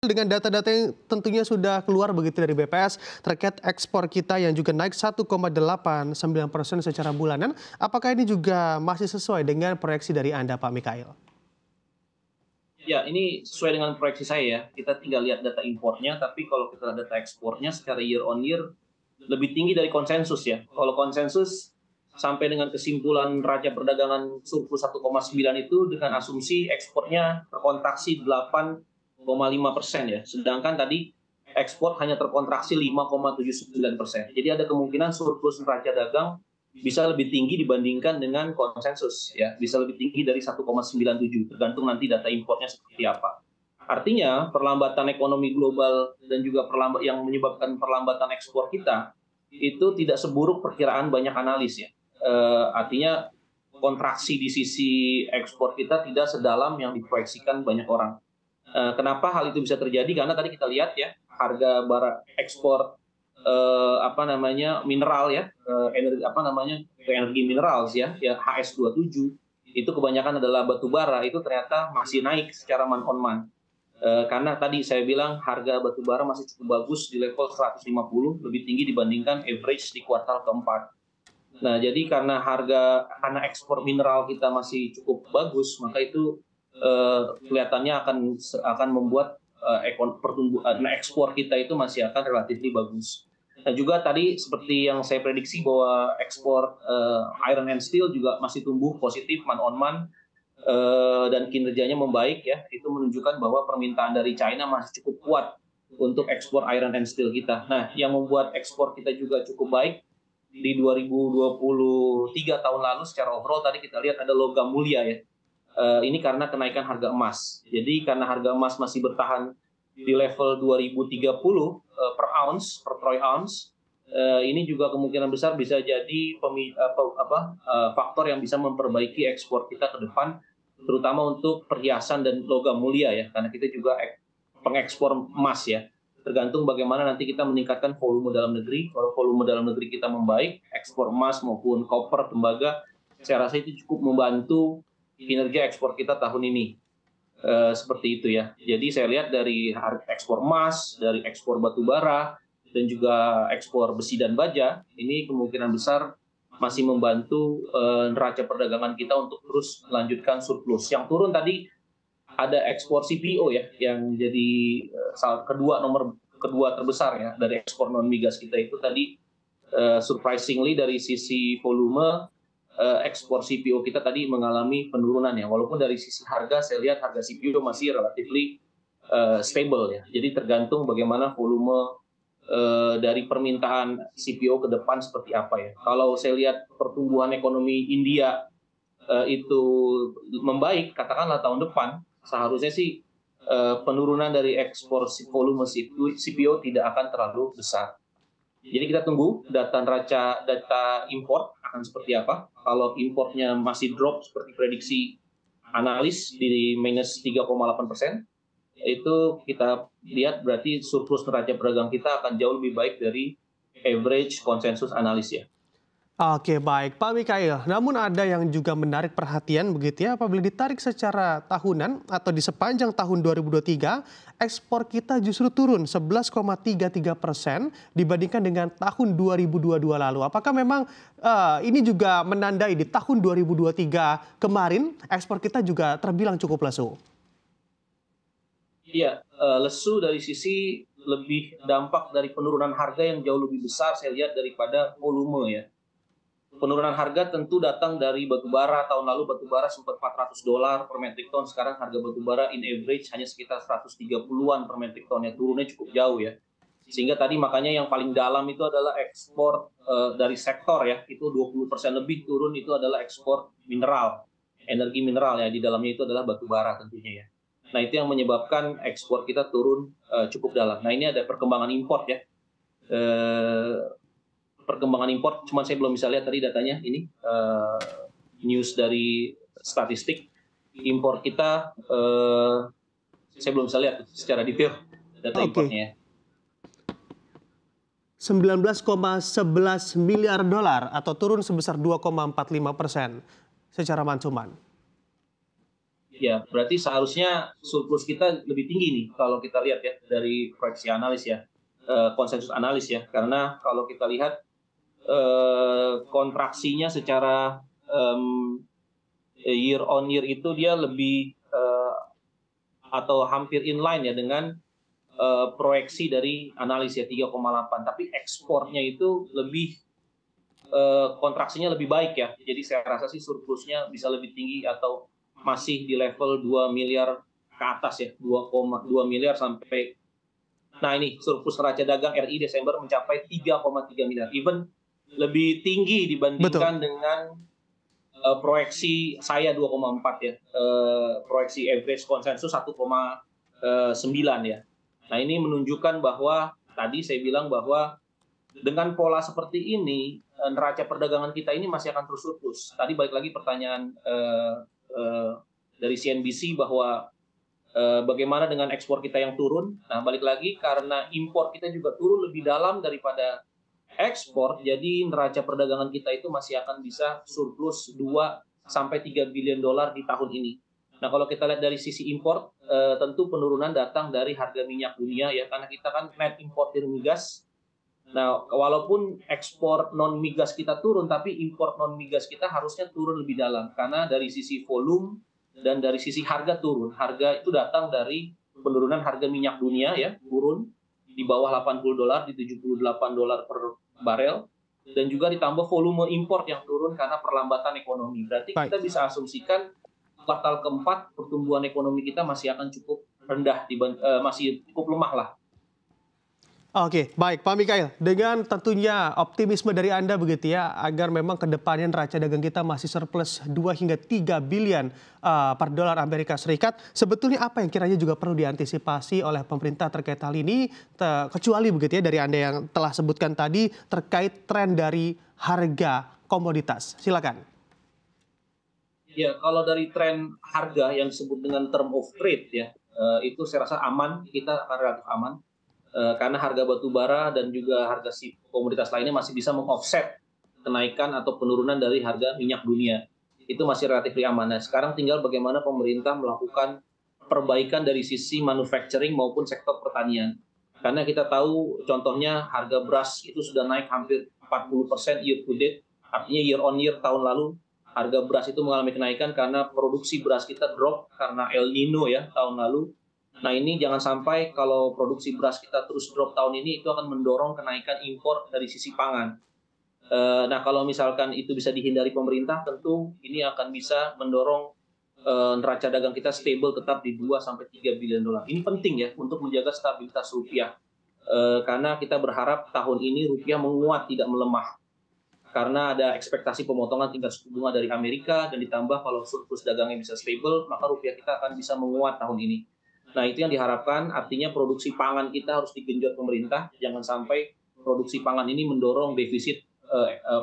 Dengan data-data yang tentunya sudah keluar begitu dari BPS terkait ekspor kita yang juga naik 1,89% secara bulanan, apakah ini juga masih sesuai dengan proyeksi dari Anda, Pak Mikhail? Ya, ini sesuai dengan proyeksi saya ya. Kita tinggal lihat data impornya, tapi kalau kita lihat data ekspornya secara year on year lebih tinggi dari konsensus ya. Kalau konsensus sampai dengan kesimpulan neraca perdagangan surplus 1,9 itu dengan asumsi ekspornya terkontraksi 8,5% ya. Sedangkan tadi ekspor hanya terkontraksi 5,79%. Jadi ada kemungkinan surplus neraca dagang bisa lebih tinggi dibandingkan dengan konsensus ya, bisa lebih tinggi dari 1,97, tergantung nanti data impornya seperti apa. Artinya perlambatan ekonomi global dan juga yang menyebabkan perlambatan ekspor kita itu tidak seburuk perkiraan banyak analis ya. Artinya kontraksi di sisi ekspor kita tidak sedalam yang diproyeksikan banyak orang. Kenapa hal itu bisa terjadi? Karena tadi kita lihat ya, harga bara ekspor mineral ya, energi mineral ya, HS27 itu kebanyakan adalah batu bara, itu ternyata masih naik secara month on month. Karena tadi saya bilang harga batu bara masih cukup bagus di level 150, lebih tinggi dibandingkan average di kuartal keempat. Nah, jadi karena ekspor mineral kita masih cukup bagus, maka itu kelihatannya akan membuat pertumbuhan ekspor kita itu masih akan relatif bagus. Nah, juga tadi seperti yang saya prediksi bahwa ekspor iron and steel juga masih tumbuh positif month on month dan kinerjanya membaik ya. Itu menunjukkan bahwa permintaan dari China masih cukup kuat untuk ekspor iron and steel kita. Nah, yang membuat ekspor kita juga cukup baik di 2023 tahun lalu secara overall tadi kita lihat ada logam mulia ya. Ini karena kenaikan harga emas. Jadi karena harga emas masih bertahan di level 2030 per ounce, per troy ounce, ini juga kemungkinan besar bisa jadi faktor yang bisa memperbaiki ekspor kita ke depan, terutama untuk perhiasan dan logam mulia ya, karena kita juga pengekspor emas ya. Tergantung bagaimana nanti kita meningkatkan volume dalam negeri. Kalau volume dalam negeri kita membaik, ekspor emas maupun koper, tembaga, saya rasa itu cukup membantu kinerja ekspor kita tahun ini. Seperti itu ya. Jadi saya lihat dari ekspor emas, dari ekspor batu bara, dan juga ekspor besi dan baja, ini kemungkinan besar masih membantu neraca perdagangan kita untuk terus melanjutkan surplus. Yang turun tadi ada ekspor CPO ya, yang jadi nomor kedua terbesar ya dari ekspor non migas kita itu tadi surprisingly dari sisi volume ekspor CPO kita tadi mengalami penurunan ya, walaupun dari sisi harga saya lihat harga CPO masih relatively stable ya. Jadi tergantung bagaimana volume dari permintaan CPO ke depan seperti apa ya. Kalau saya lihat pertumbuhan ekonomi India itu membaik, katakanlah tahun depan, seharusnya sih penurunan dari ekspor volume CPO tidak akan terlalu besar. Jadi kita tunggu data import akan seperti apa. Kalau importnya masih drop seperti prediksi analis di minus 3,8%, itu kita lihat berarti surplus neraca perdagangan kita akan jauh lebih baik dari average konsensus analis ya. Oke, baik, Pak Mikhail. Namun ada yang juga menarik perhatian begitu ya, apabila ditarik secara tahunan atau di sepanjang tahun 2023, ekspor kita justru turun 11,33% dibandingkan dengan tahun 2022 lalu. Apakah memang ini juga menandai di tahun 2023 kemarin ekspor kita juga terbilang cukup lesu? Iya, lesu dari sisi lebih dampak dari penurunan harga yang jauh lebih besar saya lihat daripada volume ya. Penurunan harga tentu datang dari batu bara. Tahun lalu batu bara sempat $400 per metric ton, sekarang harga batu bara in average hanya sekitar 130-an per metric ton, ya turunnya cukup jauh ya. Sehingga tadi makanya yang paling dalam itu adalah ekspor dari sektor ya, itu 20% lebih turun, itu adalah ekspor mineral, energi mineral ya, di dalamnya itu adalah batu bara tentunya ya. Nah, itu yang menyebabkan ekspor kita turun cukup dalam. Nah, ini ada perkembangan import ya. Perkembangan import, cuman saya belum bisa lihat tadi datanya ini news dari statistik impor kita, saya belum bisa lihat secara detail data importnya. 19,11 miliar dolar atau turun sebesar 2,45% secara mansuman. Ya, berarti seharusnya surplus kita lebih tinggi nih kalau kita lihat ya dari proyeksi analis ya, konsensus analis ya. Karena kalau kita lihat kontraksinya secara year on year itu dia lebih atau hampir inline ya dengan proyeksi dari analis ya 3,8. Tapi ekspornya itu lebih kontraksinya lebih baik ya. Jadi saya rasa sih surplusnya bisa lebih tinggi atau masih di level 2 miliar ke atas ya, 2,2 miliar sampai. Nah ini surplus neraca dagang RI Desember mencapai 3,3 miliar. Even lebih tinggi dibandingkan Betul. dengan proyeksi saya 2,4 ya. Proyeksi average konsensus 1,9 ya. Nah ini menunjukkan bahwa tadi saya bilang bahwa dengan pola seperti ini, neraca perdagangan kita ini masih akan terus surplus. Tadi balik lagi pertanyaan dari CNBC bahwa bagaimana dengan ekspor kita yang turun. Nah, balik lagi karena impor kita juga turun lebih dalam daripada ekspor, jadi neraca perdagangan kita itu masih akan bisa surplus 2 sampai 3 billion dolar di tahun ini. Nah, kalau kita lihat dari sisi impor, tentu penurunan datang dari harga minyak dunia ya, karena kita kan net importer migas. Nah, walaupun ekspor non migas kita turun, tapi impor non migas kita harusnya turun lebih dalam karena dari sisi volume dan dari sisi harga turun. Harga itu datang dari penurunan harga minyak dunia ya, turun di bawah 80 dolar, di 78 dolar per barel, dan juga ditambah volume import yang turun karena perlambatan ekonomi. Berarti Baik. kita bisa asumsikan kuartal keempat pertumbuhan ekonomi kita masih akan cukup rendah, masih cukup lemah lah. Oke, baik Pak Mikail. Dengan tentunya optimisme dari Anda begitu ya, agar memang ke depannya neraca dagang kita masih surplus 2 hingga 3 bilion per dolar Amerika Serikat. Sebetulnya apa yang kiranya juga perlu diantisipasi oleh pemerintah terkait hal ini, kecuali begitu ya dari Anda yang telah sebutkan tadi terkait tren dari harga komoditas. Silakan. Ya, kalau dari tren harga yang disebut dengan term of trade ya, itu saya rasa aman, kita akan relatif aman. Karena harga batu bara dan juga harga komoditas lainnya masih bisa meng-offset kenaikan atau penurunan dari harga minyak dunia. Itu masih relatif aman. Nah, sekarang tinggal bagaimana pemerintah melakukan perbaikan dari sisi manufacturing maupun sektor pertanian. Karena kita tahu contohnya harga beras itu sudah naik hampir 40% year to date, artinya year on year tahun lalu harga beras itu mengalami kenaikan karena produksi beras kita drop karena El Nino ya tahun lalu. Nah ini jangan sampai kalau produksi beras kita terus drop tahun ini, itu akan mendorong kenaikan impor dari sisi pangan. Nah kalau misalkan itu bisa dihindari pemerintah, tentu ini akan bisa mendorong neraca dagang kita stable tetap di 2 sampai 3 bilion dolar. Ini penting ya untuk menjaga stabilitas rupiah. Karena kita berharap tahun ini rupiah menguat tidak melemah. Karena ada ekspektasi pemotongan tingkat suku bunga dari Amerika, dan ditambah kalau surplus dagangnya bisa stable, maka rupiah kita akan bisa menguat tahun ini. Nah itu yang diharapkan, artinya produksi pangan kita harus digenjot pemerintah, jangan sampai produksi pangan ini mendorong defisit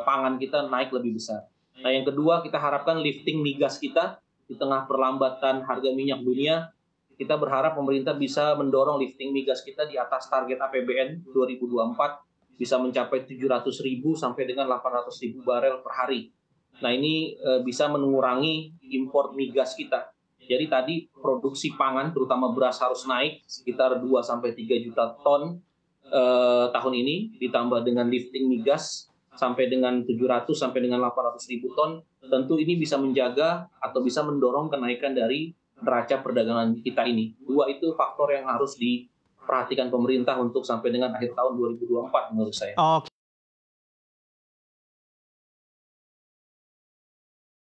pangan kita naik lebih besar. Nah yang kedua, kita harapkan lifting migas kita di tengah perlambatan harga minyak dunia. Kita berharap pemerintah bisa mendorong lifting migas kita di atas target APBN 2024, bisa mencapai 700.000 sampai dengan 800.000 barel per hari. Nah ini bisa mengurangi impor migas kita. Jadi tadi produksi pangan terutama beras harus naik sekitar 2 sampai 3 juta ton tahun ini, ditambah dengan lifting migas sampai dengan 700 sampai dengan 800.000 ton. Tentu ini bisa menjaga atau bisa mendorong kenaikan dari neraca perdagangan kita ini. Dua itu faktor yang harus diperhatikan pemerintah untuk sampai dengan akhir tahun 2024 menurut saya. Oke.